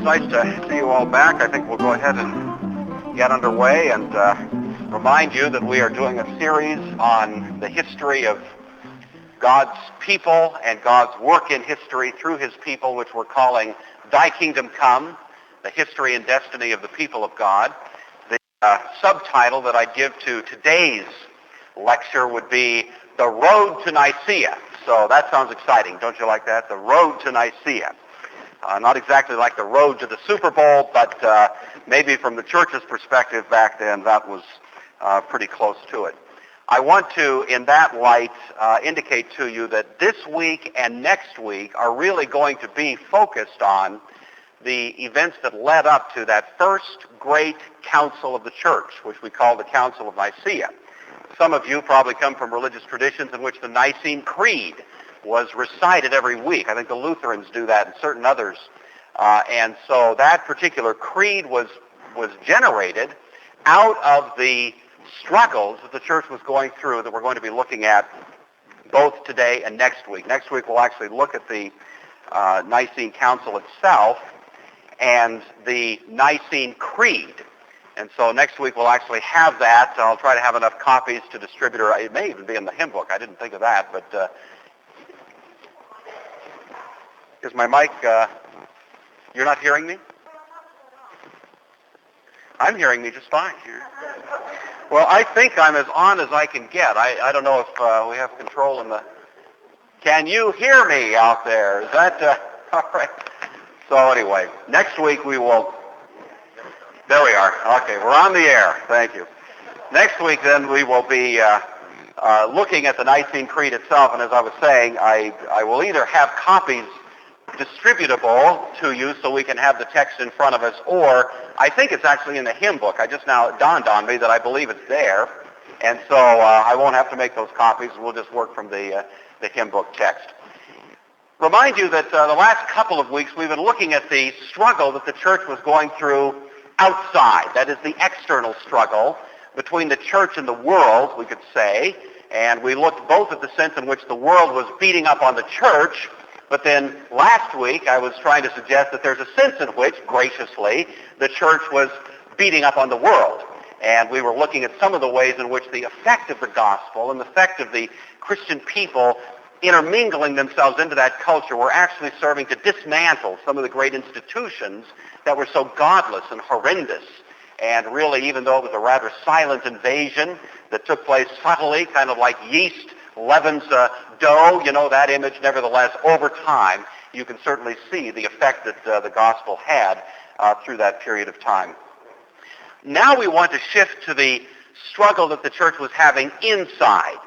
nice to see you all back. I think we'll go ahead and get underway and remind you that we are doing a series on the history of God's people and God's work in history through his people, which we're calling Thy Kingdom Come, the history and destiny of the people of God. The subtitle that I'd give to today's lecture would be The Road to Nicaea. So that sounds exciting, don't you like that? The Road to Nicaea. Not exactly like the road to the Super Bowl, but maybe from the church's perspective back then, that was pretty close to it. I want to, in that light, indicate to you that this week and next week are really going to be focused on the events that led up to that first great council of the church, which we call the Council of Nicaea. Some of you probably come from religious traditions in which the Nicene Creed was recited every week. I think the Lutherans do that and certain others. And so that particular creed was generated out of the struggles that the church was going through that we're going to be looking at both today and next week. Next week we'll actually look at the Nicene Council itself and the Nicene Creed. And so next week we'll actually have that. I'll try to have enough copies to distribute, or it may even be in the hymn book. I didn't think of that, but is my mic, you're not hearing me? I'm hearing me just fine here. Well, I think I'm as on as I can get. I don't know if we have control in the... Can you hear me out there? Is that... all right. So anyway, next week we will... There we are. Okay, we're on the air. Thank you. Next week then we will be looking at the Nicene Creed itself, and as I was saying, I will either have copies distributable to you so we can have the text in front of us, or I think it's actually in the hymn book. I just now it dawned on me that I believe it's there, and so I won't have to make those copies. We'll just work from the hymn book text. Remind you that the last couple of weeks we've been looking at the struggle that the church was going through outside. That is the external struggle between the church and the world, we could say, and we looked both at the sense in which the world was beating up on the church. But then last week I was trying to suggest that there's a sense in which, graciously, the church was beating up on the world. And we were looking at some of the ways in which the effect of the gospel and the effect of the Christian people intermingling themselves into that culture were actually serving to dismantle some of the great institutions that were so godless and horrendous. And really, even though it was a rather silent invasion that took place subtly, kind of like yeast leavens dough, you know, that image, nevertheless, over time, you can certainly see the effect that the gospel had through that period of time. Now we want to shift to the struggle that the church was having inside.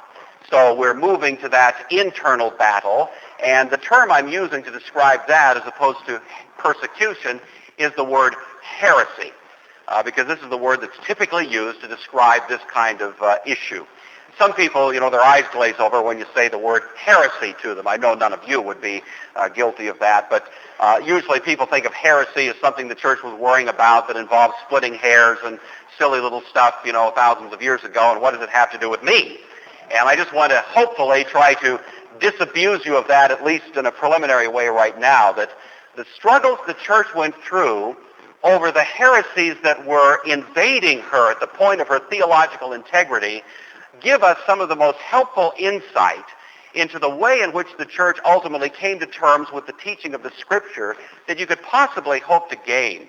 So we're moving to that internal battle, and the term I'm using to describe that as opposed to persecution is the word heresy, because this is the word that's typically used to describe this kind of issue. Some people, you know, their eyes glaze over when you say the word heresy to them. I know none of you would be guilty of that, but usually people think of heresy as something the church was worrying about that involves splitting hairs and silly little stuff, you know, thousands of years ago, and what does it have to do with me? And I just want to hopefully try to disabuse you of that, at least in a preliminary way right now, that the struggles the church went through over the heresies that were invading her at the point of her theological integrity give us some of the most helpful insight into the way in which the church ultimately came to terms with the teaching of the Scripture that you could possibly hope to gain.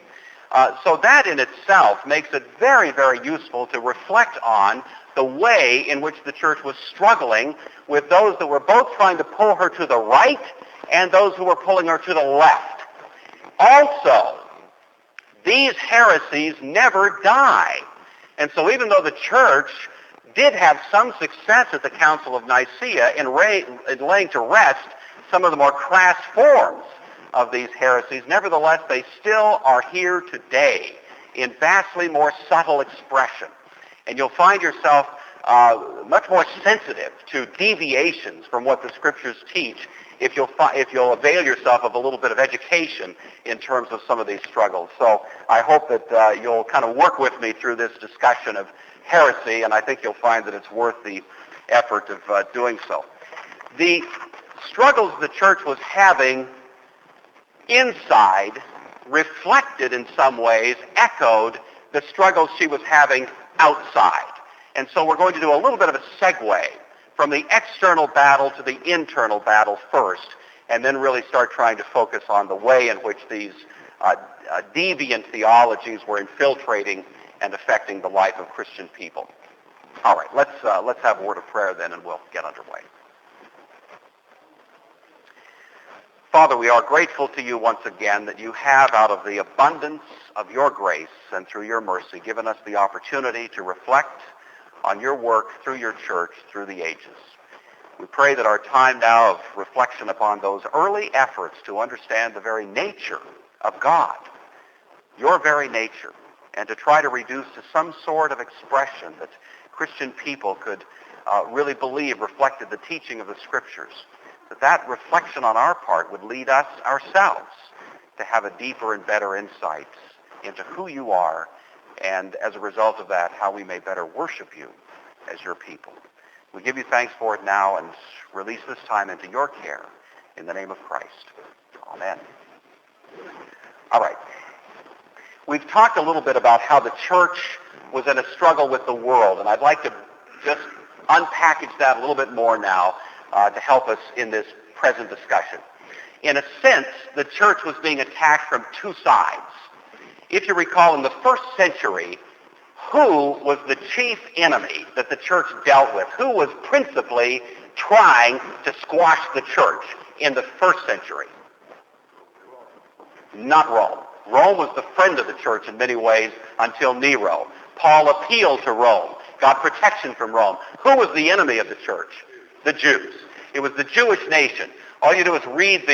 So that in itself makes it very, very useful to reflect on the way in which the church was struggling with those that were both trying to pull her to the right and those who were pulling her to the left. Also, these heresies never die. And so even though the church did have some success at the Council of Nicaea in laying to rest some of the more crass forms of these heresies, nevertheless, they still are here today in vastly more subtle expression. And you'll find yourself much more sensitive to deviations from what the Scriptures teach if you'll avail yourself of a little bit of education in terms of some of these struggles. So I hope that you'll kind of work with me through this discussion of heresy, and I think you'll find that it's worth the effort of doing so. The struggles the church was having inside reflected in some ways, echoed the struggles she was having outside. And so we're going to do a little bit of a segue from the external battle to the internal battle first, and then really start trying to focus on the way in which these deviant theologies were infiltrating and affecting the life of Christian people. All right, let's have a word of prayer then, and we'll get underway. Father, we are grateful to you once again that you have, out of the abundance of your grace and through your mercy, given us the opportunity to reflect on your work through your church through the ages. We pray that our time now of reflection upon those early efforts to understand the very nature of God, your very nature, and to try to reduce to some sort of expression that Christian people could really believe reflected the teaching of the Scriptures, that reflection on our part would lead us ourselves to have a deeper and better insight into who you are, and as a result of that, how we may better worship you as your people. We give you thanks for it now and release this time into your care in the name of Christ. Amen. All right. We've talked a little bit about how the church was in a struggle with the world, and I'd like to just unpackage that a little bit more now to help us in this present discussion. In a sense, the church was being attacked from two sides. If you recall, in the first century, who was the chief enemy that the church dealt with? Who was principally trying to squash the church in the first century? Not Rome. Rome was the friend of the church in many ways until Nero. Paul appealed to Rome, got protection from Rome. Who was the enemy of the church? The Jews. It was the Jewish nation. All you do is read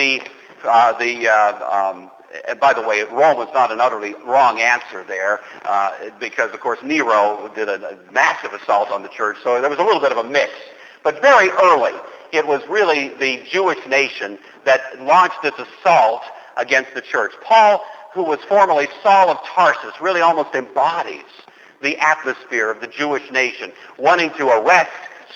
by the way, Rome was not an utterly wrong answer there, because, of course, Nero did a massive assault on the church, so there was a little bit of a mix. But very early, it was really the Jewish nation that launched this assault against the church. Paul, who was formerly Saul of Tarsus, really almost embodies the atmosphere of the Jewish nation, wanting to arrest,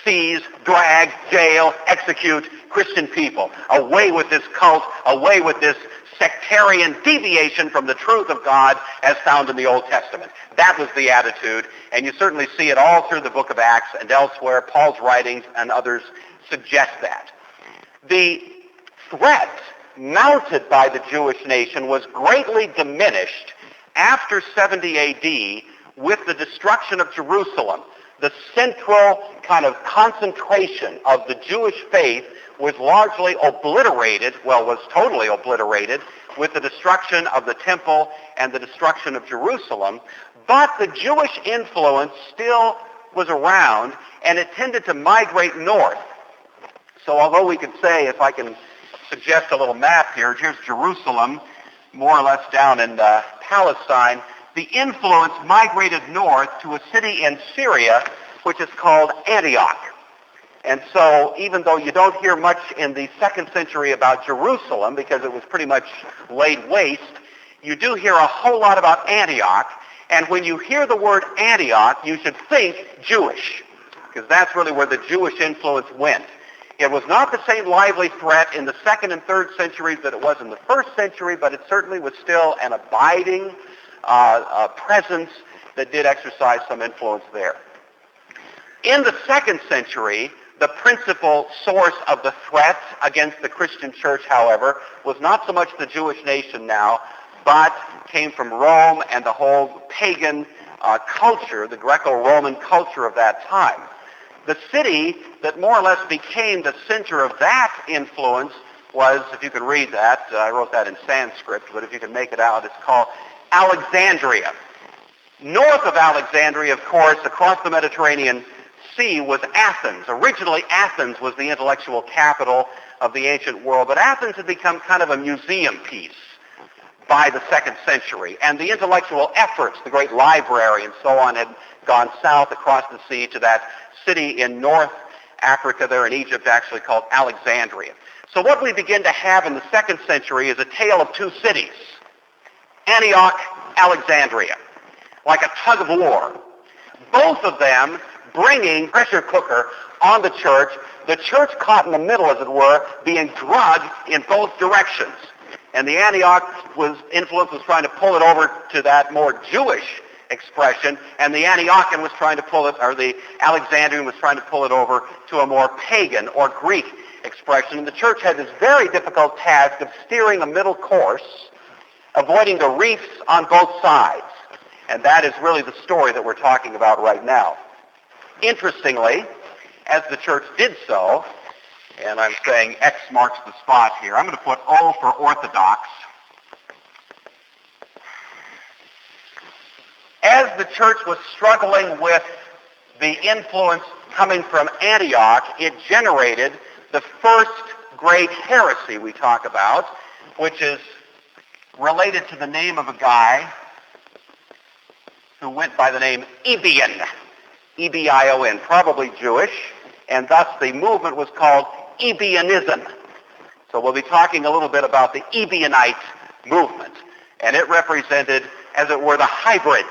seize, drag, jail, execute Christian people. Away with this cult, away with this sectarian deviation from the truth of God as found in the Old Testament. That was the attitude, and you certainly see it all through the book of Acts and elsewhere. Paul's writings and others suggest that. The threat mounted by the Jewish nation was greatly diminished after 70 AD with the destruction of Jerusalem. The central kind of concentration of the Jewish faith was largely obliterated, was totally obliterated, with the destruction of the temple and the destruction of Jerusalem. But the Jewish influence still was around, and it tended to migrate north. So although we could say, if I can suggest a little map here, here's Jerusalem, more or less down in Palestine. The influence migrated north to a city in Syria, which is called Antioch. And so even though you don't hear much in the second century about Jerusalem, because it was pretty much laid waste, you do hear a whole lot about Antioch. And when you hear the word Antioch, you should think Jewish, because that's really where the Jewish influence went. It was not the same lively threat in the second and third centuries that it was in the first century, but it certainly was still an abiding presence that did exercise some influence there. In the second century, the principal source of the threat against the Christian church, however, was not so much the Jewish nation now, but came from Rome and the whole pagan culture, the Greco-Roman culture of that time. The city that more or less became the center of that influence was, if you can read that, I wrote that in Sanskrit, but if you can make it out, it's called Alexandria. North of Alexandria, of course, across the Mediterranean Sea was Athens. Originally, Athens was the intellectual capital of the ancient world, but Athens had become kind of a museum piece by the second century, and the intellectual efforts, the great library and so on, had gone south across the sea to that city in North Africa there in Egypt, actually called Alexandria. So what we begin to have in the second century is a tale of two cities, Antioch, Alexandria, like a tug of war. Both of them bringing pressure cooker on the church caught in the middle, as it were, being drugged in both directions. And the Antioch influence was trying to pull it over to that more Jewish expression, and the Antiochian was trying to pull it, or the Alexandrian was trying to pull it over to a more pagan or Greek expression. And the church had this very difficult task of steering a middle course, avoiding the reefs on both sides. And that is really the story that we're talking about right now. Interestingly, as the church did so, and I'm saying X marks the spot here, I'm going to put O for Orthodox. As the church was struggling with the influence coming from Antioch, it generated the first great heresy we talk about, which is related to the name of a guy who went by the name Ebion, E-B-I-O-N, probably Jewish, and thus the movement was called Ebionism. So we'll be talking a little bit about the Ebionite movement, and it represented, as it were, the hybrid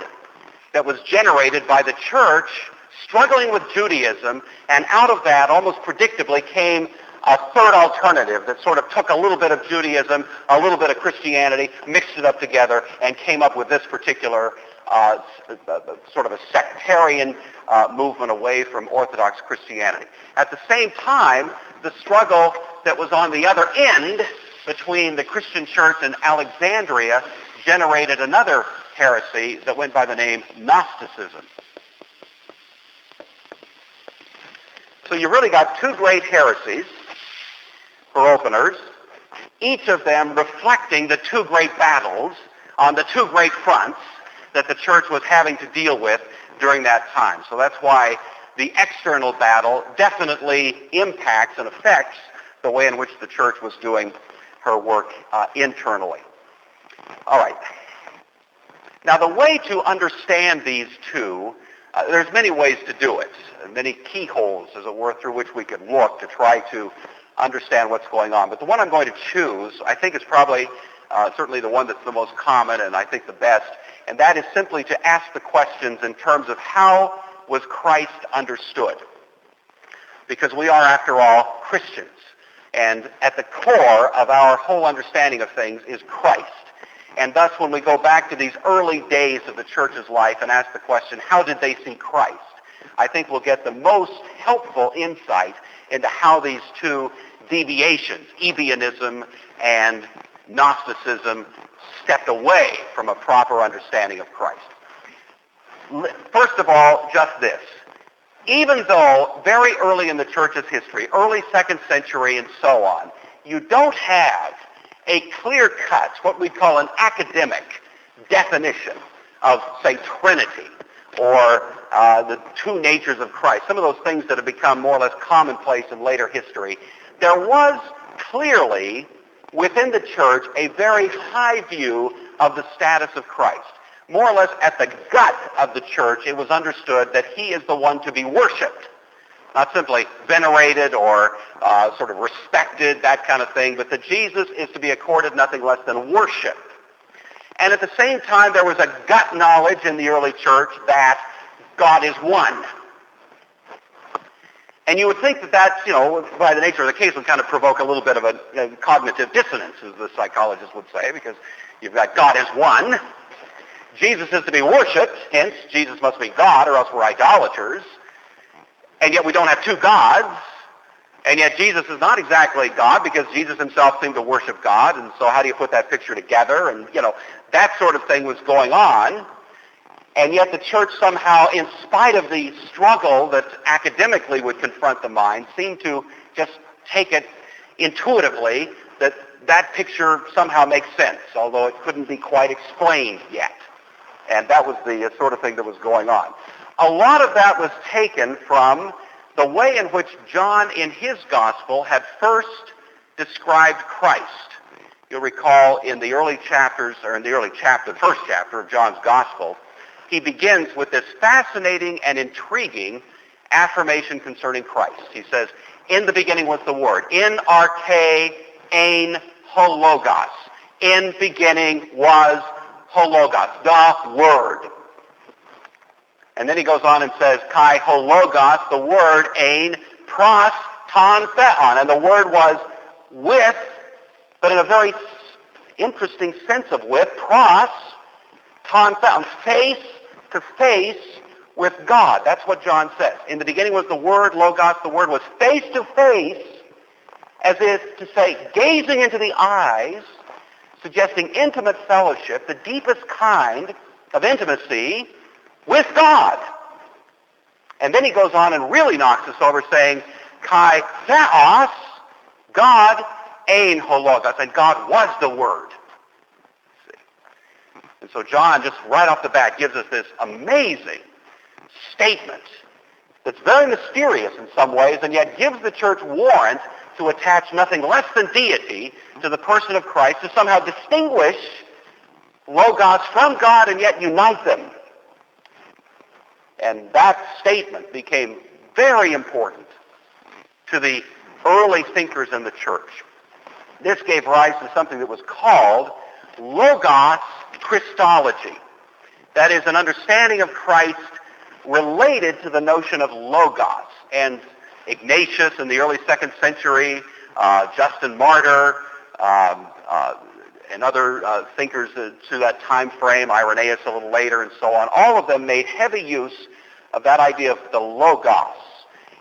that was generated by the church struggling with Judaism, and out of that, almost predictably, came a third alternative that sort of took a little bit of Judaism, a little bit of Christianity, mixed it up together, and came up with this particular sort of a sectarian movement away from Orthodox Christianity. At the same time, the struggle that was on the other end between the Christian church and Alexandria generated another heresy that went by the name Gnosticism. So you really got two great heresies for openers, each of them reflecting the two great battles on the two great fronts that the church was having to deal with during that time. So that's why the external battle definitely impacts and affects the way in which the church was doing her work internally. All right. Now the way to understand these two, there's many ways to do it, many keyholes, as it were, through which we could look to try to understand what's going on. But the one I'm going to choose, I think, is probably certainly the one that's the most common and I think the best, and that is simply to ask the questions in terms of how was Christ understood? Because we are, after all, Christians. And at the core of our whole understanding of things is Christ. And thus, when we go back to these early days of the church's life and ask the question, how did they see Christ? I think we'll get the most helpful insight into how these two deviations, Ebionism and Gnosticism, stepped away from a proper understanding of Christ. First of all, just this. Even though very early in the church's history, early 2nd century and so on, you don't have a clear-cut, what we call an academic definition of, say, Trinity or the two natures of Christ, some of those things that have become more or less commonplace in later history, there was clearly within the church a very high view of the status of Christ. More or less at the gut of the church, it was understood that he is the one to be worshipped. Not simply venerated or sort of respected, that kind of thing, but that Jesus is to be accorded nothing less than worship. And at the same time, there was a gut knowledge in the early church that God is one. And you would think that that's, by the nature of the case, would kind of provoke a little bit of a cognitive dissonance, as the psychologists would say, because you've got God is one. Jesus is to be worshipped, hence Jesus must be God or else we're idolaters. And yet we don't have two gods. And yet Jesus is not exactly God because Jesus himself seemed to worship God. And so how do you put that picture together? And, that sort of thing was going on. And yet the church somehow, in spite of the struggle that academically would confront the mind, seemed to just take it intuitively that that picture somehow makes sense, although it couldn't be quite explained yet. And that was the sort of thing that was going on. A lot of that was taken from the way in which John in his gospel had first described Christ. You'll recall in the early chapters, or in the first chapter of John's gospel, he begins with this fascinating and intriguing affirmation concerning Christ. He says, in the beginning was the Word. In arche ein hologos. In beginning was hologos, the Word. And then he goes on and says, kai hologos, the Word, ein pros ton theon. And the Word was with, but in a very interesting sense of with, pros, ton found, face to face with God. That's what John says. In the beginning was the Word, Logos. The Word was face to face, as if to say, gazing into the eyes, suggesting intimate fellowship, the deepest kind of intimacy with God. And then he goes on and really knocks us over, saying, Kai theos, God ein ho logos, and God was the Word. And so John, just right off the bat, gives us this amazing statement that's very mysterious in some ways, and yet gives the church warrant to attach nothing less than deity to the person of Christ, to somehow distinguish Logos from God and yet unite them. And that statement became very important to the early thinkers in the church. This gave rise to something that was called Logos Christology. That is, an understanding of Christ related to the notion of Logos. And Ignatius in the early 2nd century, Justin Martyr, and other thinkers to that time frame, Irenaeus a little later and so on, all of them made heavy use of that idea of the Logos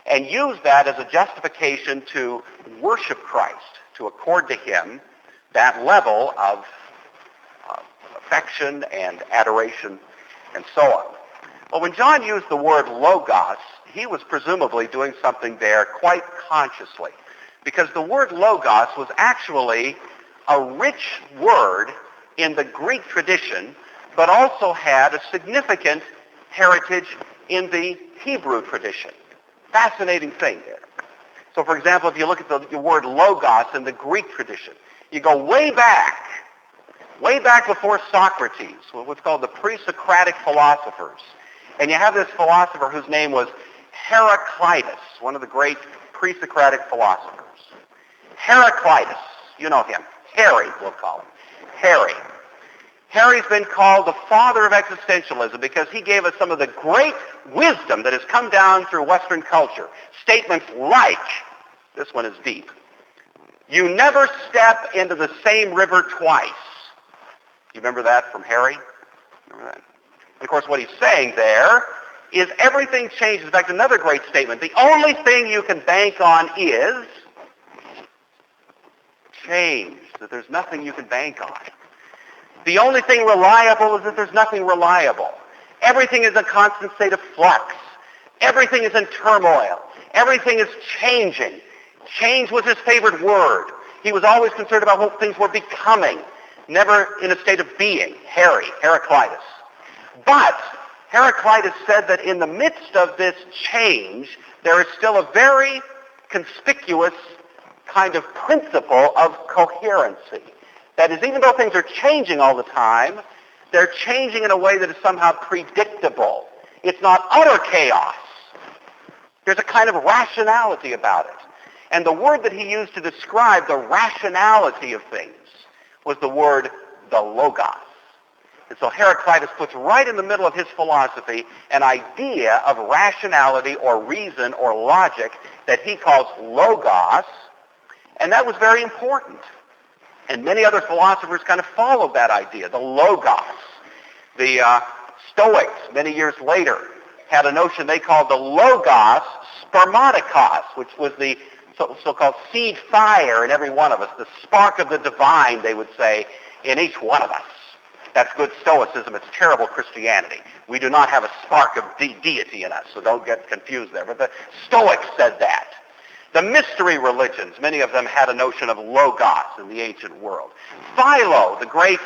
and used that as a justification to worship Christ, to accord to him that level of affection and adoration and so on. Well, when John used the word Logos, he was presumably doing something there quite consciously, because the word Logos was actually a rich word in the Greek tradition, but also had a significant heritage in the Hebrew tradition. Fascinating thing there. So, for example, if you look at the word Logos in the Greek tradition, you go way back before Socrates, what's called the pre-Socratic philosophers. And you have this philosopher whose name was Heraclitus, one of the great pre-Socratic philosophers. Heraclitus, you know him. Harry, we'll call him. Harry. Harry's been called the father of existentialism because he gave us some of the great wisdom that has come down through Western culture. Statements like, this one is deep, you never step into the same river twice. You remember that from Harry? Remember that? And of course, what he's saying there is everything changes. In fact, another great statement, the only thing you can bank on is change, that there's nothing you can bank on. The only thing reliable is that there's nothing reliable. Everything is a constant state of flux. Everything is in turmoil. Everything is changing. Change was his favorite word. He was always concerned about what things were becoming, never in a state of being. Heraclitus. But Heraclitus said that in the midst of this change, there is still a very conspicuous kind of principle of coherency. That is, even though things are changing all the time, they're changing in a way that is somehow predictable. It's not utter chaos. There's a kind of rationality about it. And the word that he used to describe the rationality of things was the word the Logos. And so Heraclitus puts right in the middle of his philosophy an idea of rationality or reason or logic that he calls Logos, and that was very important. And many other philosophers kind of followed that idea, the Logos. The Stoics, many years later, had a notion they called the Logos spermatikos, which was the so-called seed fire in every one of us, the spark of the divine, they would say, in each one of us. That's good Stoicism. It's terrible Christianity. We do not have a spark of deity in us, so don't get confused there. But the Stoics said that. The mystery religions, many of them had a notion of Logos in the ancient world. Philo, the great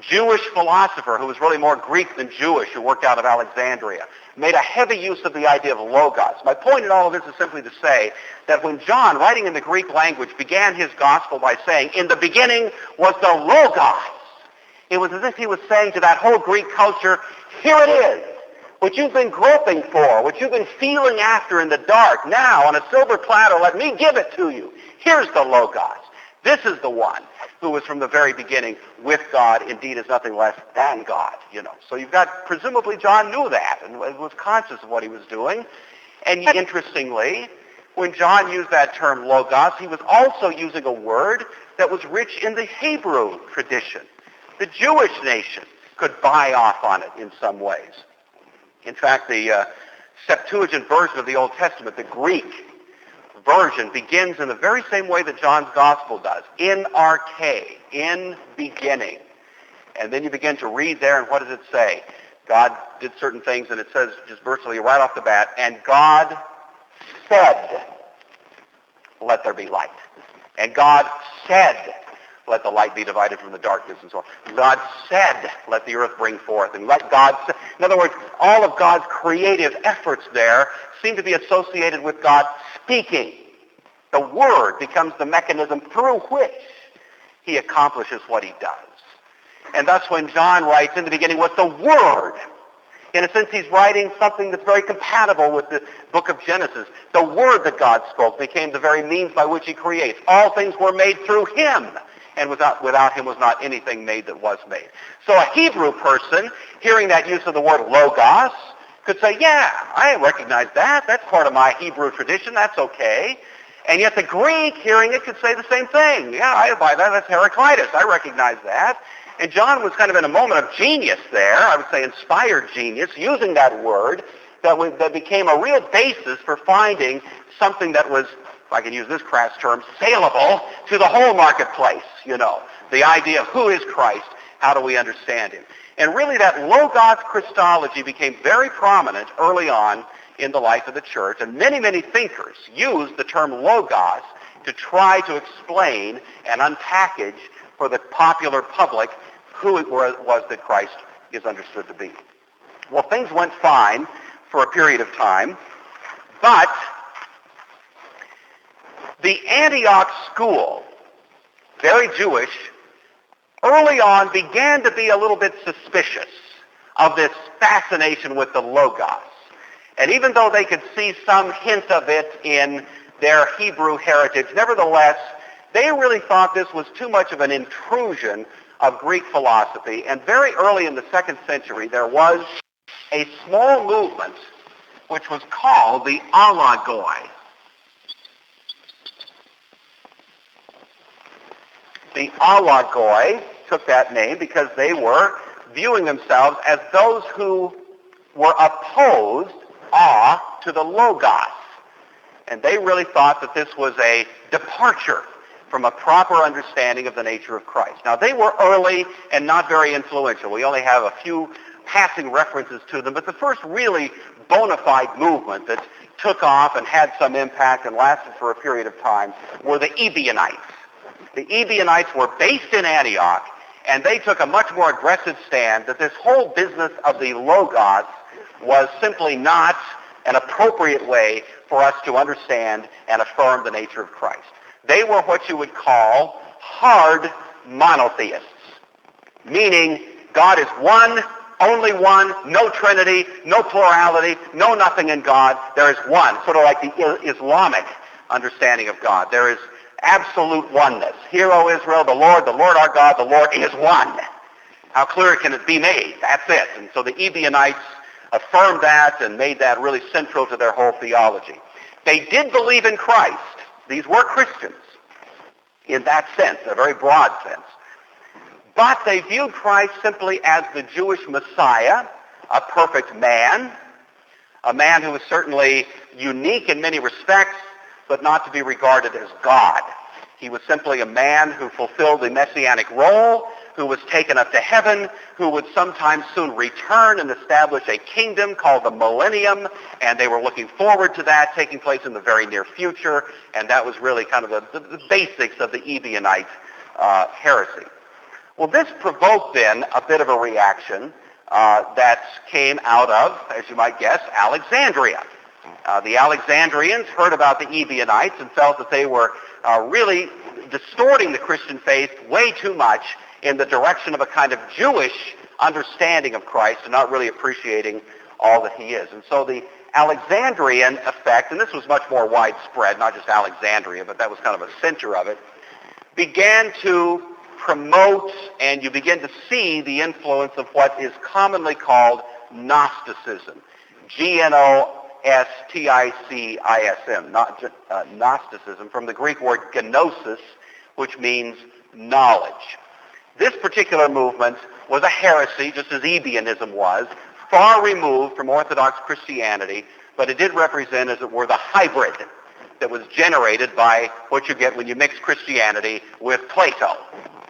Jewish philosopher who was really more Greek than Jewish, who worked out of Alexandria, made a heavy use of the idea of Logos. My point in all of this is simply to say that when John, writing in the Greek language, began his gospel by saying, in the beginning was the Logos, it was as if he was saying to that whole Greek culture, here it is, what you've been groping for, what you've been feeling after in the dark. Now, on a silver platter, let me give it to you. Here's the Logos. This is the one who was from the very beginning with God, indeed is nothing less than God, So you've got, presumably John knew that and was conscious of what he was doing. And interestingly, When John used that term logos, he was also using a word that was rich in the Hebrew tradition. The Jewish nation could buy off on it in some ways. In fact, the Septuagint version of the Old Testament, the Greek version, begins in the very same way that John's Gospel does, in arche, in beginning. And then you begin to read there, and what does it say? God did certain things, and it says just virtually right off the bat, and God said, let there be light. And God said, let the light be divided from the darkness, and so on. God said, let the earth bring forth. And let God say. In other words, all of God's creative efforts there seem to be associated with God speaking. The Word becomes the mechanism through which he accomplishes what he does. And thus when John writes, in the beginning was the Word, in a sense he's writing something that's very compatible with the book of Genesis. The Word that God spoke became the very means by which he creates. All things were made through him, and without him was not anything made that was made. So a Hebrew person, hearing that use of the word logos, could say, yeah, I recognize that. That's part of my Hebrew tradition. That's okay. And yet the Greek, hearing it, could say the same thing. Yeah, I buy that. That's Heraclitus. I recognize that. And John was kind of in a moment of genius there, I would say inspired genius, using that word that became a real basis for finding something that was, if I can use this crass term, saleable to the whole marketplace, you know. The idea of who is Christ, how do we understand him? And really that Logos Christology became very prominent early on in the life of the church, and many, many thinkers used the term Logos to try to explain and unpackage for the popular public who it was that Christ is understood to be. Well, things went fine for a period of time, but the Antioch school, very Jewish, early on began to be a little bit suspicious of this fascination with the Logos. And even though they could see some hint of it in their Hebrew heritage, nevertheless, they really thought this was too much of an intrusion of Greek philosophy. And very early in the 2nd century, there was a small movement which was called the Alagoi. The Alagoi took that name because they were viewing themselves as those who were opposed to the Logos. And they really thought that this was a departure from a proper understanding of the nature of Christ. Now, they were early and not very influential. We only have a few passing references to them, but the first really bona fide movement that took off and had some impact and lasted for a period of time were the Ebionites. The Ebionites were based in Antioch, and they took a much more aggressive stand that this whole business of the Logos was simply not an appropriate way for us to understand and affirm the nature of Christ. They were what you would call hard monotheists, meaning God is one, only one, no Trinity, no plurality, no nothing in God. There is one, sort of like the Islamic understanding of God. There is absolute oneness. Hear, O Israel, the Lord our God, the Lord is one. How clear can it be made? That's it. And so the Ebionites affirmed that and made that really central to their whole theology. They did believe in Christ. These were Christians in that sense, a very broad sense. But they viewed Christ simply as the Jewish Messiah, a perfect man, a man who was certainly unique in many respects, but not to be regarded as God. He was simply a man who fulfilled the messianic role, who was taken up to heaven, who would sometime soon return and establish a kingdom called the millennium, and they were looking forward to that taking place in the very near future, and that was really kind of the basics of the Ebionite heresy. Well, this provoked then a bit of a reaction that came out of, as you might guess, Alexandria. The Alexandrians heard about the Ebionites and felt that they were really distorting the Christian faith way too much in the direction of a kind of Jewish understanding of Christ and not really appreciating all that he is. And so the Alexandrian effect, and this was much more widespread, not just Alexandria, but that was kind of a center of it, began to promote, and you begin to see the influence of what is commonly called Gnosticism. G-N-O-S-T-I-C-I-S-M. Gnosticism, from the Greek word gnosis, which means knowledge. This particular movement was a heresy, just as Ebionism was, far removed from Orthodox Christianity, but it did represent, as it were, the hybrid that was generated by what you get when you mix Christianity with Plato.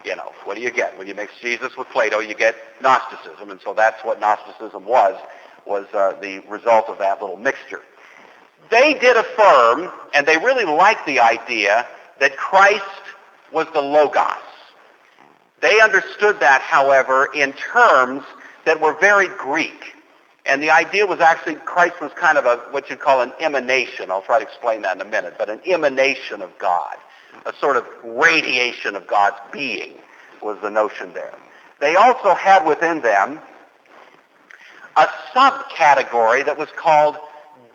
You know, what do you get? When you mix Jesus with Plato, you get Gnosticism, and so that's what Gnosticism was the result of that little mixture. They did affirm, and they really liked the idea, that Christ was the Logos. They understood that, however, in terms that were very Greek. And the idea was actually Christ was kind of what you'd call an emanation. I'll try to explain that in a minute, but an emanation of God. A sort of radiation of God's being was the notion there. They also had within them a subcategory that was called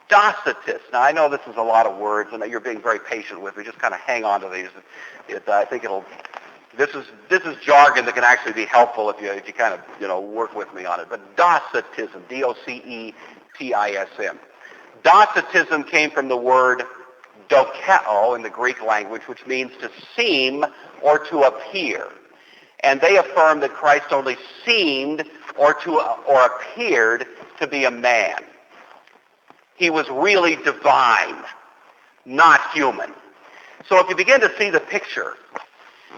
Docetists. Now, I know this is a lot of words, and you're being very patient with me. Just kind of hang on to these. I think this is jargon that can actually be helpful if you kind of work with me on it. But Docetism, D-O-C-E-T-I-S-M. Docetism came from the word dokeo in the Greek language, which means to seem or to appear. And they affirmed that Christ only seemed or appeared to be a man. He was really divine, not human. So if you begin to see the picture,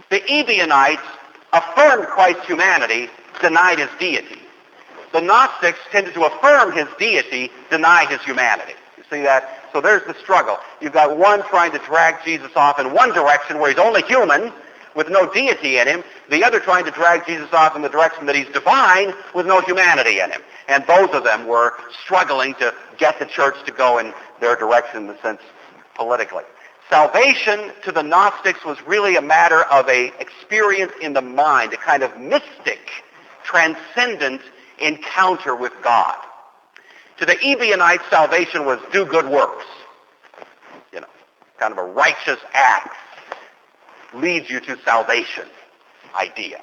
the Ebionites affirmed Christ's humanity, denied his deity. The Gnostics tended to affirm his deity, deny his humanity. You see that? So there's the struggle. You've got one trying to drag Jesus off in one direction where he's only human, with no deity in him, the other trying to drag Jesus off in the direction that he's divine with no humanity in him. And both of them were struggling to get the church to go in their direction, in the sense politically. Salvation to the Gnostics was really a matter of an experience in the mind, a kind of mystic, transcendent encounter with God. To the Ebionites, salvation was do good works. Kind of a righteous act leads you to salvation idea.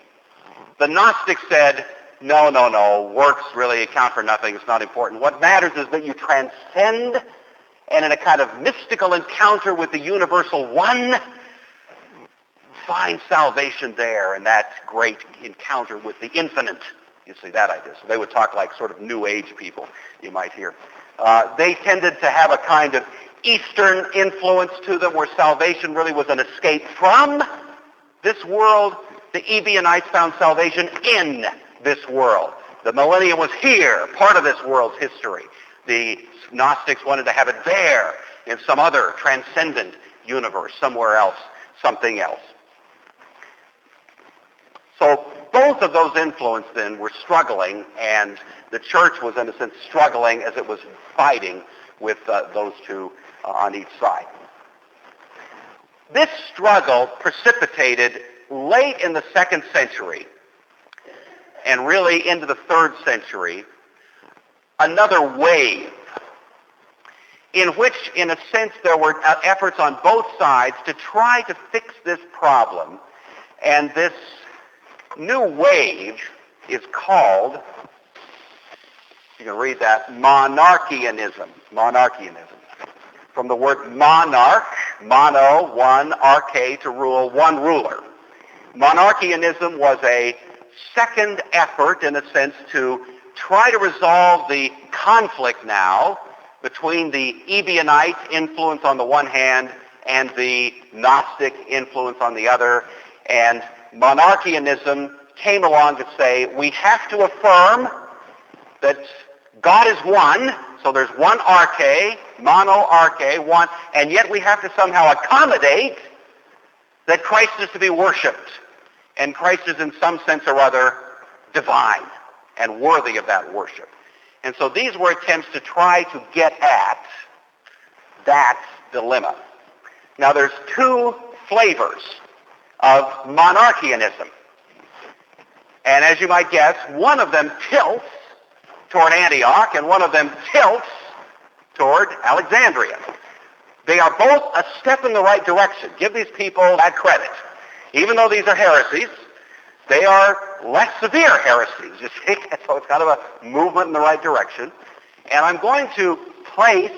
The Gnostics said, no, works really account for nothing. It's not important. What matters is that you transcend, and in a kind of mystical encounter with the universal one, find salvation there in that great encounter with the infinite. You see that idea. So they would talk like sort of New Age people, you might hear. They tended to have a kind of Eastern influence to them, where salvation really was an escape from this world. The Ebionites found salvation in this world. The millennium was here, part of this world's history. The Gnostics wanted to have it there, in some other transcendent universe, somewhere else, something else. So both of those influences then were struggling, and the church was, in a sense, struggling as it was fighting with those two on each side. This struggle precipitated late in the 2nd century and really into the 3rd century another wave in which, in a sense, there were efforts on both sides to try to fix this problem. And this new wave is called, you can read that, monarchianism. Monarchianism. From the word monarch, mono, one, arche, to rule, one ruler. Monarchianism was a second effort, in a sense, to try to resolve the conflict now between the Ebionite influence on the one hand and the Gnostic influence on the other. And monarchianism came along to say we have to affirm that God is one, so there's one arche, mono-arche, one, and yet we have to somehow accommodate that Christ is to be worshipped, and Christ is in some sense or other divine and worthy of that worship. And so these were attempts to try to get at that dilemma. Now there's two flavors of monarchianism. And as you might guess, one of them tilts toward Antioch and one of them tilts toward Alexandria. They are both a step in the right direction. Give these people that credit. Even though these are heresies, they are less severe heresies, you see. So it's kind of a movement in the right direction. And I'm going to place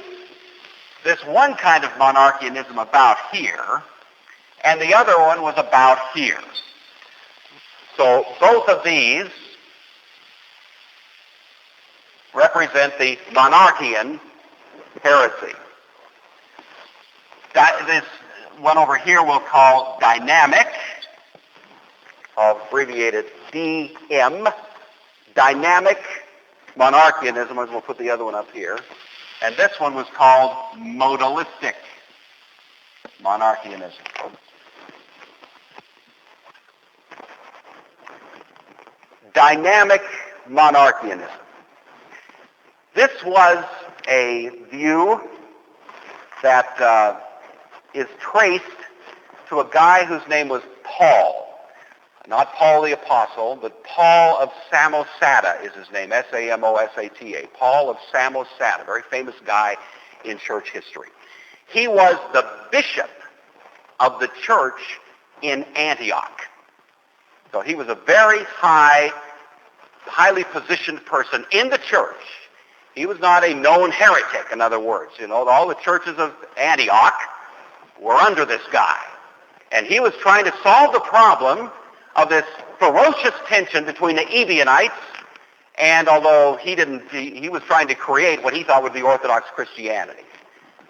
this one kind of monarchianism about here, and the other one was about here. So both of these represent the monarchian heresy. This one over here we'll call dynamic, abbreviated DM, dynamic monarchianism, as we'll put the other one up here. And this one was called modalistic monarchianism. Dynamic monarchianism. This was a view that is traced to a guy whose name was Paul. Not Paul the Apostle, but Paul of Samosata is his name, S-A-M-O-S-A-T-A. Paul of Samosata, very famous guy in church history. He was the bishop of the church in Antioch. So he was a very highly positioned person in the church. He was not a known heretic, in other words. You know, all the churches of Antioch were under this guy. And he was trying to solve the problem of this ferocious tension between the Ebionites, and although he was trying to create what he thought would be Orthodox Christianity.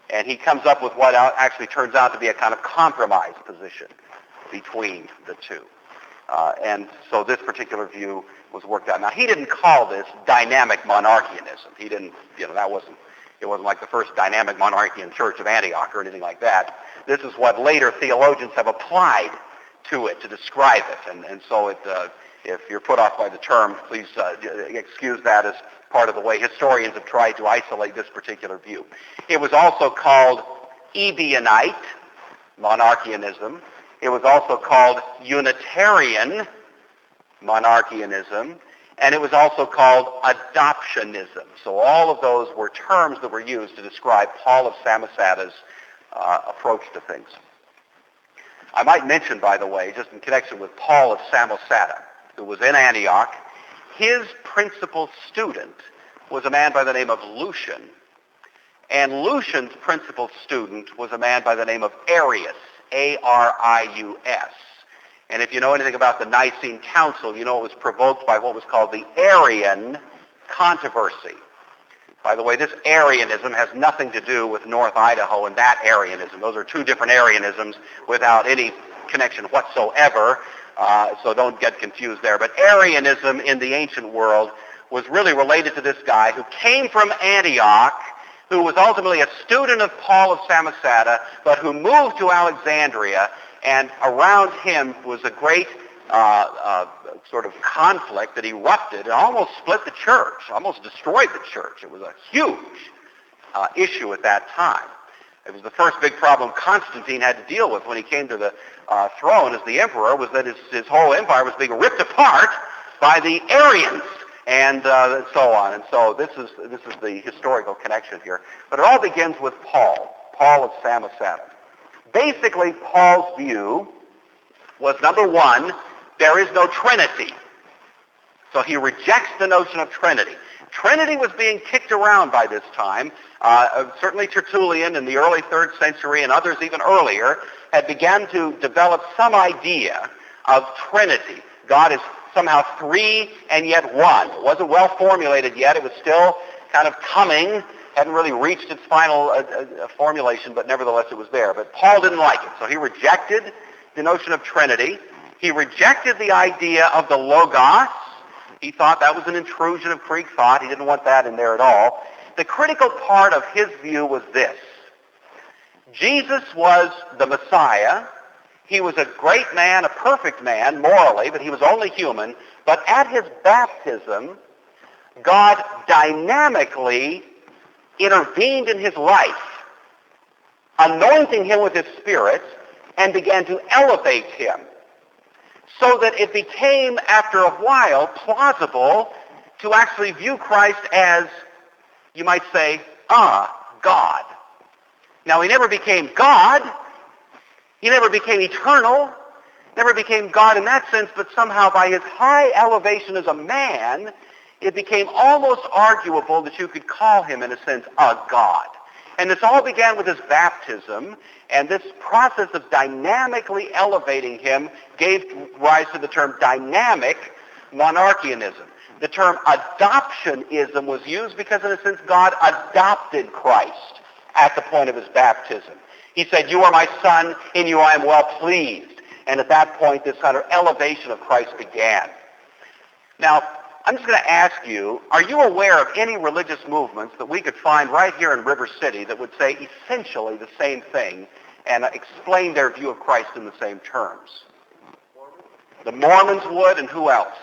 And he comes up with what actually turns out to be a kind of compromise position between the two. And so this particular view was worked out. Now, he didn't call this dynamic monarchianism. He didn't, it wasn't like the first dynamic monarchian church of Antioch or anything like that. This is what later theologians have applied to it to describe it. And so if you're put off by the term, please excuse that as part of the way historians have tried to isolate this particular view. It was also called Ebionite monarchianism. It was also called Unitarian monarchianism, and it was also called adoptionism. So all of those were terms that were used to describe Paul of Samosata's approach to things. I might mention, by the way, just in connection with Paul of Samosata, who was in Antioch, his principal student was a man by the name of Lucian, and Lucian's principal student was a man by the name of Arius, A-R-I-U-S. And if you know anything about the Nicene Council, you know it was provoked by what was called the Arian controversy. By the way, this Arianism has nothing to do with North Idaho and that Arianism. Those are two different Arianisms without any connection whatsoever, so don't get confused there. But Arianism in the ancient world was really related to this guy who came from Antioch, who was ultimately a student of Paul of Samosata, but who moved to Alexandria, and around him was a great sort of conflict that erupted and almost split the church, almost destroyed the church. It was a huge issue at that time. It was the first big problem Constantine had to deal with when he came to the throne as the emperor, was that his whole empire was being ripped apart by the Arians and so on. And so this is the historical connection here. But it all begins with Paul of Samosata. Basically, Paul's view was, number one, there is no Trinity. So he rejects the notion of Trinity. Trinity was being kicked around by this time. Certainly Tertullian in the early 3rd century and others even earlier had begun to develop some idea of Trinity. God is somehow three and yet one. It wasn't well formulated yet. It was still kind of coming. Hadn't really reached its final formulation, but nevertheless it was there. But Paul didn't like it, so he rejected the notion of Trinity. He rejected the idea of the Logos. He thought that was an intrusion of Greek thought. He didn't want that in there at all. The critical part of his view was this. Jesus was the Messiah. He was a great man, a perfect man, morally, but he was only human. But at his baptism, God dynamically intervened in his life, anointing him with his Spirit, and began to elevate him, so that it became, after a while, plausible to actually view Christ as, you might say, God. Now, he never became God. He never became eternal, never became God in that sense, but somehow by his high elevation as a man, it became almost arguable that you could call him, in a sense, a God. And this all began with his baptism, and this process of dynamically elevating him gave rise to the term dynamic monarchianism. The term adoptionism was used because, in a sense, God adopted Christ at the point of his baptism. He said, "You are my son, in you I am well pleased." And at that point, this kind of elevation of Christ began. Now, I'm just going to ask you, are you aware of any religious movements that we could find right here in River City that would say essentially the same thing and explain their view of Christ in the same terms? The Mormons would, and who else?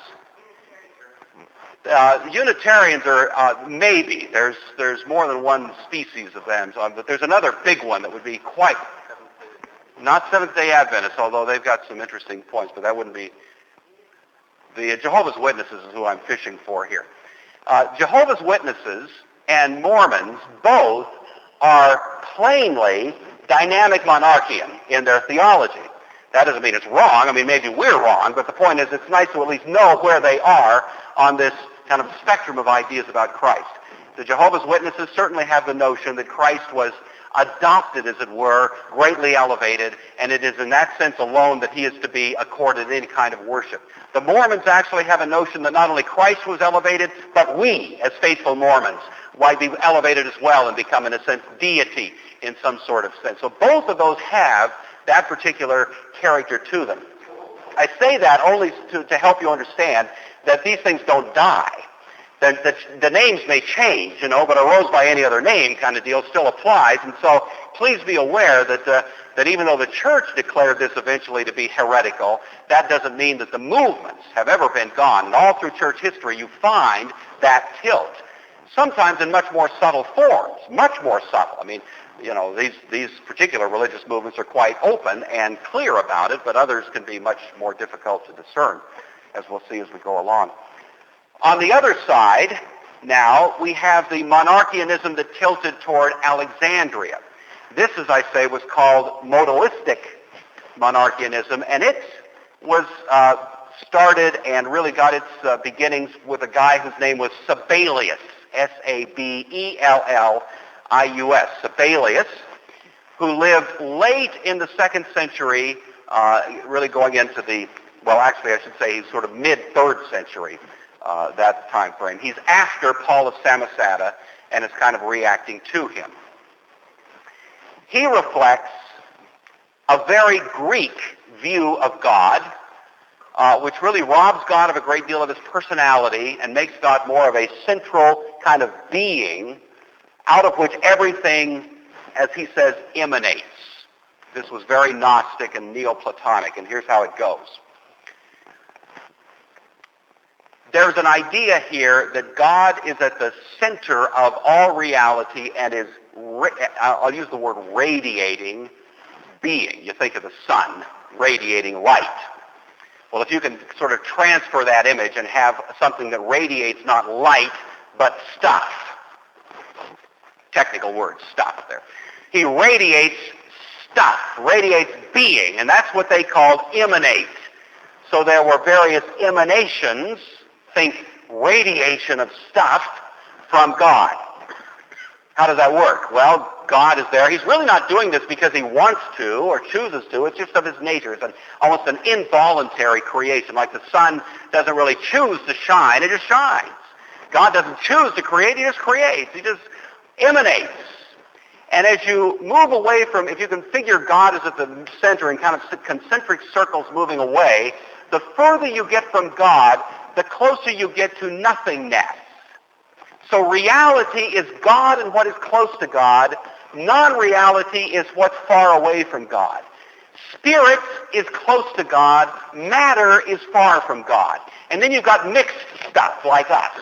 Unitarians are maybe. There's more than one species of them, but there's another big one that would be quite, not Seventh-day Adventists, although they've got some interesting points, but that wouldn't be. The Jehovah's Witnesses is who I'm fishing for here. Jehovah's Witnesses and Mormons both are plainly dynamic monarchian in their theology. That doesn't mean it's wrong. I mean, maybe we're wrong, but the point is it's nice to at least know where they are on this kind of spectrum of ideas about Christ. The Jehovah's Witnesses certainly have the notion that Christ was adopted, as it were, greatly elevated, and it is in that sense alone that he is to be accorded any kind of worship. The Mormons actually have a notion that not only Christ was elevated, but we, as faithful Mormons, might be elevated as well and become, in a sense, deity in some sort of sense. So both of those have that particular character to them. I say that only to help you understand that these things don't die. The names may change, but a rose by any other name kind of deal still applies. And so please be aware that even though the church declared this eventually to be heretical, that doesn't mean that the movements have ever been gone. And all through church history, you find that tilt, sometimes in much more subtle forms, much more subtle. I mean, these particular religious movements are quite open and clear about it, but others can be much more difficult to discern, as we'll see as we go along. On the other side, now, we have the monarchianism that tilted toward Alexandria. This, as I say, was called Modalistic monarchianism, and it was started and really got its beginnings with a guy whose name was Sabellius, Sabellius, Sabellius, who lived late in the 2nd century, really going into the, well, actually I should say he's sort of mid-3rd century, that time frame. He's after Paul of Samosata and is kind of reacting to him. He reflects a very Greek view of God, which really robs God of a great deal of his personality and makes God more of a central kind of being out of which everything, as he says, emanates. This was very Gnostic and Neoplatonic, and here's how it goes. There's an idea here that God is at the center of all reality and is, I'll use the word radiating being. You think of the sun radiating light. Well, if you can sort of transfer that image and have something that radiates not light, but stuff. Technical word, stuff there. He radiates stuff, radiates being, and that's what they called emanate. So there were various emanations, think radiation of stuff, from God. How does that work? Well, God is there. He's really not doing this because he wants to or chooses to. It's just of his nature. It's almost an involuntary creation. Like the sun doesn't really choose to shine. It just shines. God doesn't choose to create. He just creates. He just emanates. And as you move away from, if you can figure God is at the center in kind of concentric circles moving away, the further you get from God, the closer you get to nothingness. So reality is God and what is close to God. Non-reality is what's far away from God. Spirit is close to God. Matter is far from God. And then you've got mixed stuff like us.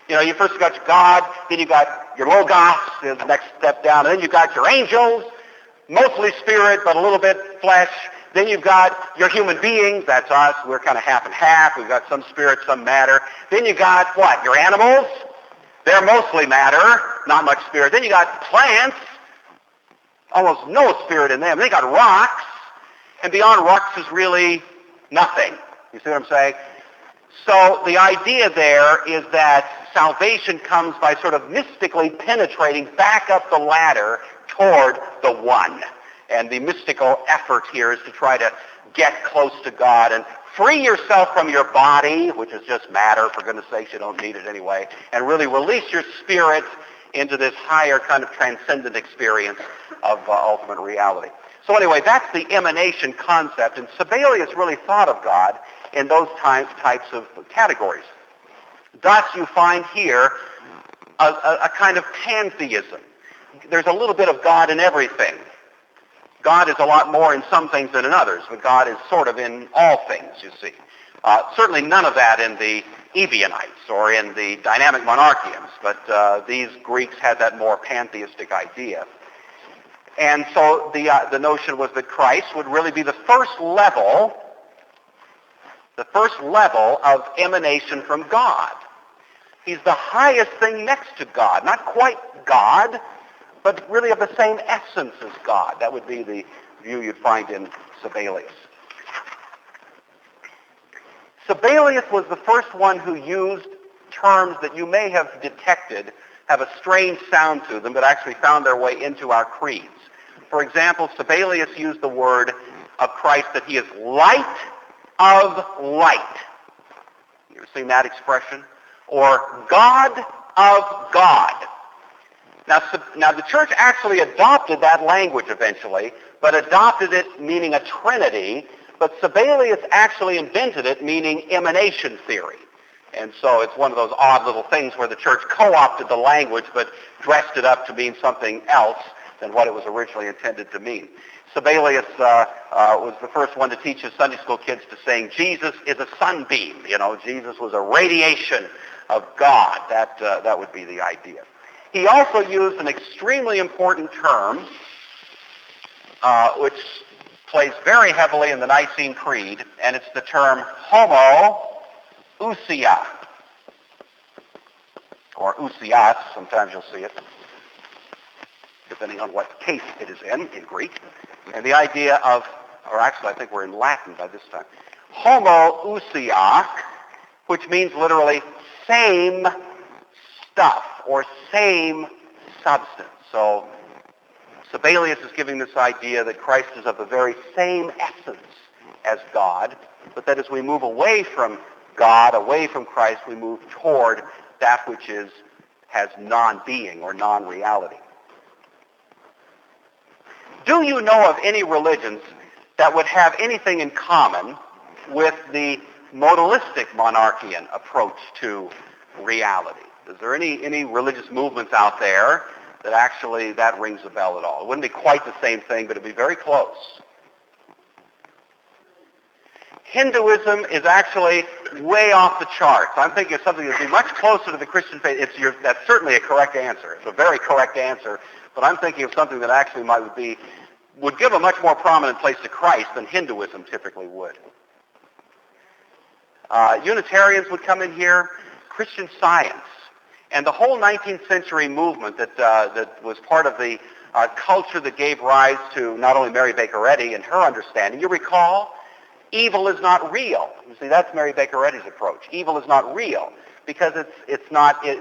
You first got your God, then you got your Logos, the next step down, and then you've got your angels, mostly spirit, but a little bit flesh. Then you've got your human beings, that's us, we're kind of half and half. We've got some spirit, some matter. Then you got what? Your animals, they're mostly matter, not much spirit. Then you got plants, almost no spirit in them. Then you got rocks, and beyond rocks is really nothing. You see what I'm saying? So the idea there is that salvation comes by sort of mystically penetrating back up the ladder toward the one. And the mystical effort here is to try to get close to God and free yourself from your body, which is just matter, for goodness sakes, you don't need it anyway, and really release your spirit into this higher kind of transcendent experience of ultimate reality. So anyway, that's the emanation concept, and Sabellius really thought of God in those types of categories. Thus, you find here a kind of pantheism. There's a little bit of God in everything. God is a lot more in some things than in others, but God is sort of in all things, you see. Certainly none of that in the Ebionites or in the dynamic monarchians, but these Greeks had that more pantheistic idea. And so the notion was that Christ would really be the first level of emanation from God. He's the highest thing next to God, not quite God, but really of the same essence as God. That would be the view you'd find in Sabellius. Sabellius was the first one who used terms that you may have detected have a strange sound to them, but actually found their way into our creeds. For example, Sabellius used the word of Christ that he is light of light. You ever seen that expression? Or God of God. Now the church actually adopted that language eventually, but adopted it meaning a trinity, but Sabellius actually invented it meaning emanation theory. And so it's one of those odd little things where the church co-opted the language but dressed it up to mean something else than what it was originally intended to mean. Sabellius was the first one to teach his Sunday school kids to saying Jesus is a sunbeam. You know, Jesus was a radiation of God. That would be the idea. He also used an extremely important term, which plays very heavily in the Nicene Creed, and it's the term homoousia, or ousias, sometimes you'll see it, depending on what case it is in Greek. And the idea of, or actually I think we're in Latin by this time, homoousia, which means literally same stuff or same substance. So Sabellius is giving this idea that Christ is of the very same essence as God, but that as we move away from God, away from Christ, we move toward that which has non-being or non-reality. Do you know of any religions that would have anything in common with the modalistic monarchian approach to reality? Is there any religious movements out there that actually that rings a bell at all? It wouldn't be quite the same thing, but it'd be very close. Hinduism is actually way off the charts. I'm thinking of something that would be much closer to the Christian faith. That's certainly a correct answer. It's a very correct answer, but I'm thinking of something that actually would give a much more prominent place to Christ than Hinduism typically would. Unitarians would come in here, Christian Science, and the whole 19th century movement that was part of the culture that gave rise to not only Mary Baker Eddy and her understanding. You recall, evil is not real. You see, that's Mary Baker Eddy's approach. Evil is not real because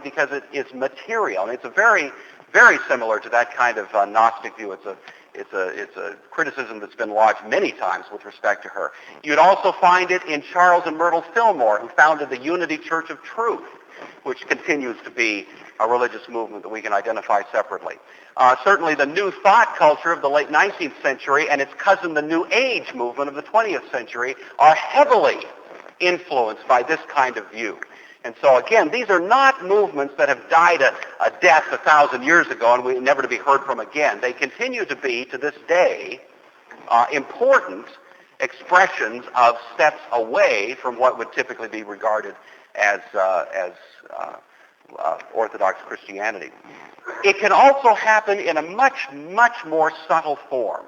because it is material, and it's a very, very similar to that kind of Gnostic view. It's a criticism that's been lodged many times with respect to her. You'd also find it in Charles and Myrtle Fillmore, who founded the Unity Church of Truth, which continues to be a religious movement that we can identify separately. Certainly the New Thought culture of the late 19th century and its cousin, the New Age movement of the 20th century, are heavily influenced by this kind of view. And so again, these are not movements that have died a death 1,000 years ago and we're never to be heard from again. They continue to be, to this day, important expressions of steps away from what would typically be regarded as Orthodox Christianity. It can also happen in a much, much more subtle form.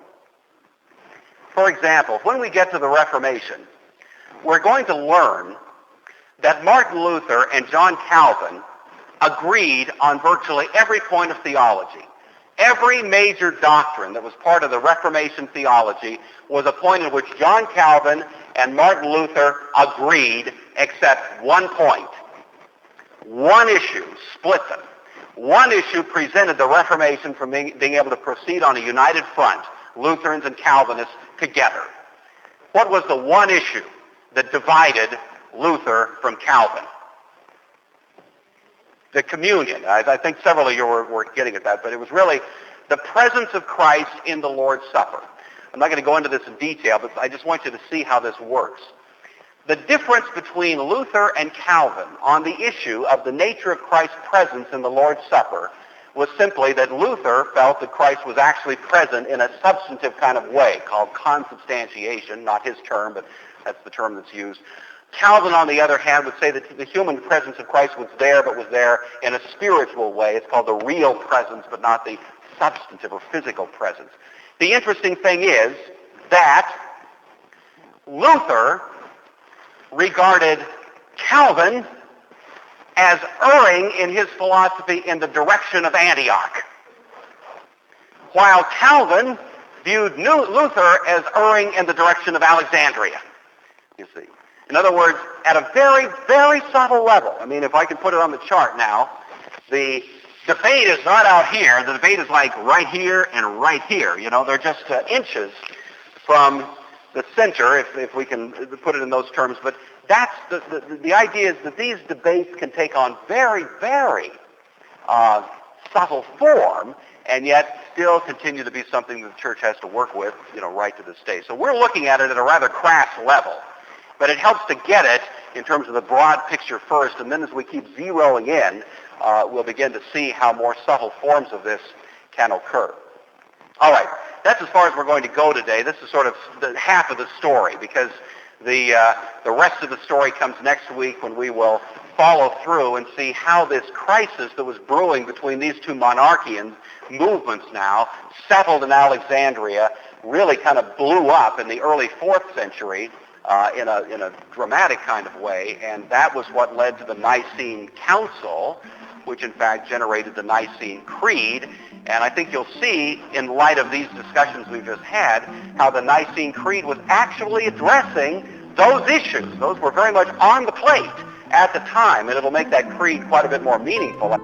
For example, when we get to the Reformation, we're going to learn that Martin Luther and John Calvin agreed on virtually every point of theology. Every major doctrine that was part of the Reformation theology was a point in which John Calvin and Martin Luther agreed except one point. One issue split them. One issue prevented the Reformation from being able to proceed on a united front, Lutherans and Calvinists together. What was the one issue that divided Luther from Calvin? The communion. I think several of you were getting at that, but it was really the presence of Christ in the Lord's Supper. I'm not going to go into this in detail, but I just want you to see how this works. The difference between Luther and Calvin on the issue of the nature of Christ's presence in the Lord's Supper was simply that Luther felt that Christ was actually present in a substantive kind of way called consubstantiation, not his term, but that's the term that's used. Calvin, on the other hand, would say that the human presence of Christ was there, but was there in a spiritual way. It's called the real presence, but not the substantive or physical presence. The interesting thing is that Luther regarded Calvin as erring in his philosophy in the direction of Antioch, while Calvin viewed Luther as erring in the direction of Alexandria, you see. In other words, at a very, very subtle level. I mean, if I can put it on the chart now, the debate is not out here. The debate is like right here and right here. You know, they're just inches from the center, if we can put it in those terms. But that's the idea is that these debates can take on very, very subtle form, and yet still continue to be something that the church has to work with, you know, right to this day. So we're looking at it at a rather crass level. But it helps to get it in terms of the broad picture first, and then as we keep zeroing in, we'll begin to see how more subtle forms of this can occur. All right, that's as far as we're going to go today. This is sort of the half of the story, because the rest of the story comes next week when we will follow through and see how this crisis that was brewing between these two monarchian movements now, settled in Alexandria, really kind of blew up in the early 4th century, in a dramatic kind of way, and that was what led to the Nicene Council, which in fact generated the Nicene Creed. And I think you'll see, in light of these discussions we've just had, how the Nicene Creed was actually addressing those issues. Those were very much on the plate at the time, and it'll make that creed quite a bit more meaningful.